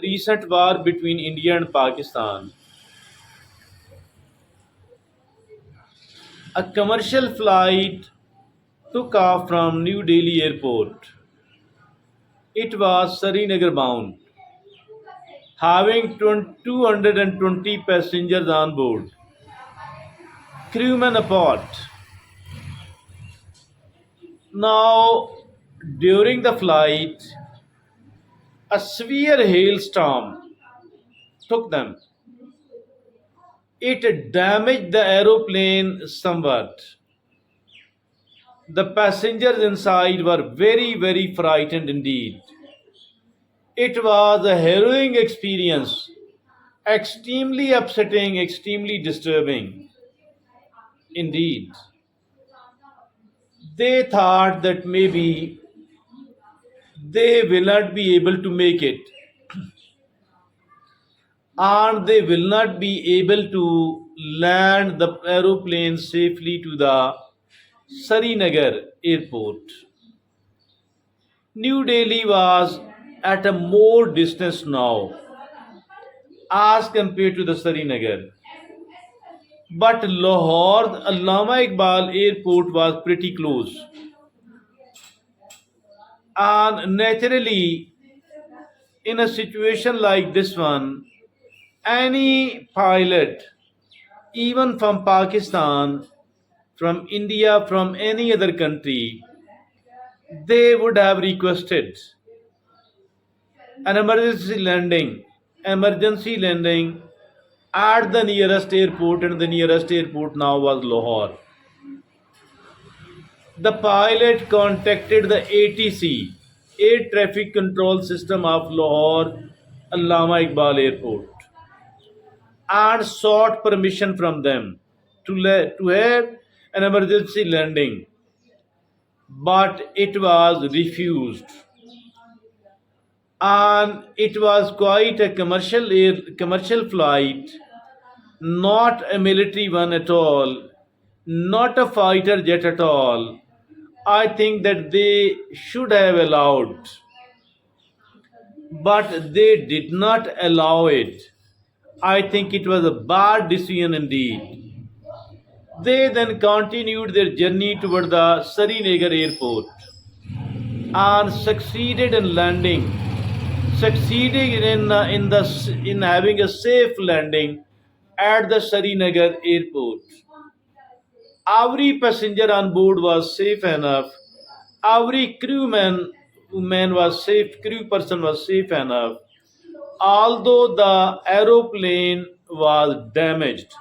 Recent war between India and Pakistan, a commercial flight took off from New Delhi airport. It was Srinagar bound, having 220 passengers on board, crewmen apart. Now, during the flight, a severe hailstorm took them. It damaged the aeroplane somewhat. The passengers inside were very, very frightened indeed. It was a harrowing experience, extremely upsetting, extremely disturbing. Indeed. They thought that maybe they will not be able to make it and they will not be able to land the aeroplane safely to the Srinagar airport. New Delhi was at a more distance now as compared to the Srinagar. But Lahore, Allama Iqbal airport was pretty close. And naturally, in a situation like this one, any pilot, even from Pakistan, from India, from any other country, they would have requested an emergency landing at the nearest airport, and the nearest airport now was Lahore. The pilot contacted the ATC, Air Traffic Control System of Lahore, Allama Iqbal Airport, and sought permission from them to have an emergency landing, but it was refused. And it was quite a commercial flight, not a military one at all, not a fighter jet at all. I think that they should have allowed, but they did not allow it. I think it was a bad decision indeed. They then continued their journey toward the Srinagar airport and succeeding in having a safe landing at the Srinagar airport. Every passenger on board was safe enough. Every crew person was safe enough. Although the aeroplane was damaged,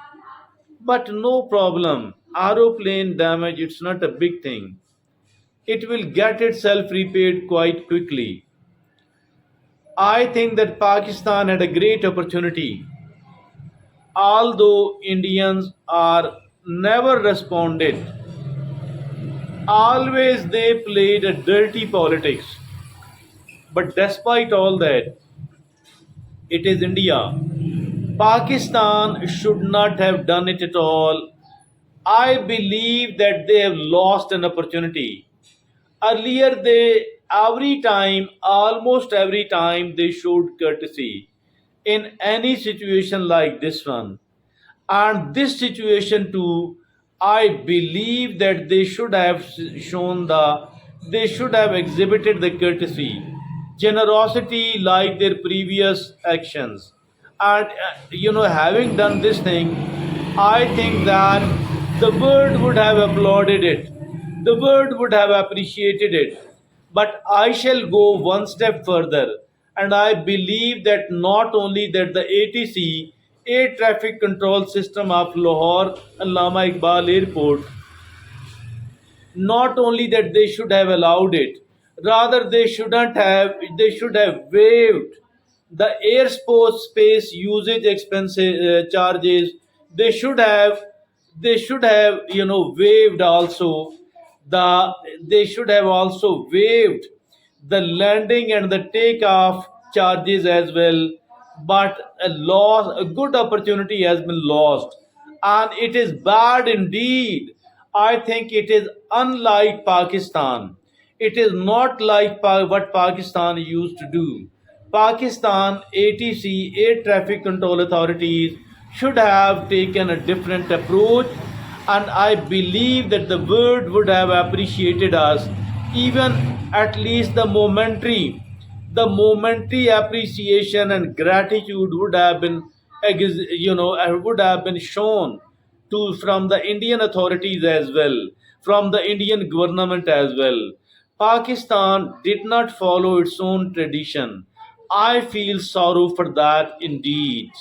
but no problem. Aeroplane damage, it's not a big thing. It will get itself repaired quite quickly. I think that Pakistan had a great opportunity, although Indians are never responded. Always they played a dirty politics. But despite all that, it is India. Pakistan should not have done it at all. I believe that they have lost an opportunity. Earlier, almost every time, they showed courtesy in any situation like this one. And this situation too, I believe that they should have exhibited the courtesy, generosity like their previous actions. And having done this thing, I think that the world would have applauded it, the world would have appreciated it. But I shall go one step further, and I believe that not only that the ATC, Air Traffic Control System of Lahore Allama Iqbal Airport, not only that they should have allowed it, rather they should have waived the airport space usage expenses charges. They should have waived also the they should have also waived the landing and the takeoff charges as well. But a good opportunity has been lost, and it is bad indeed. I think it is unlike Pakistan. It is not like what Pakistan used to do. Pakistan ATC, Air Traffic Control Authorities, should have taken a different approach, and I believe that the world would have appreciated us, even at least the momentary appreciation and gratitude would have been, would have been shown to from the Indian authorities as well, from the Indian government as well. Pakistan did not follow its own tradition. I feel sorrow for that indeed.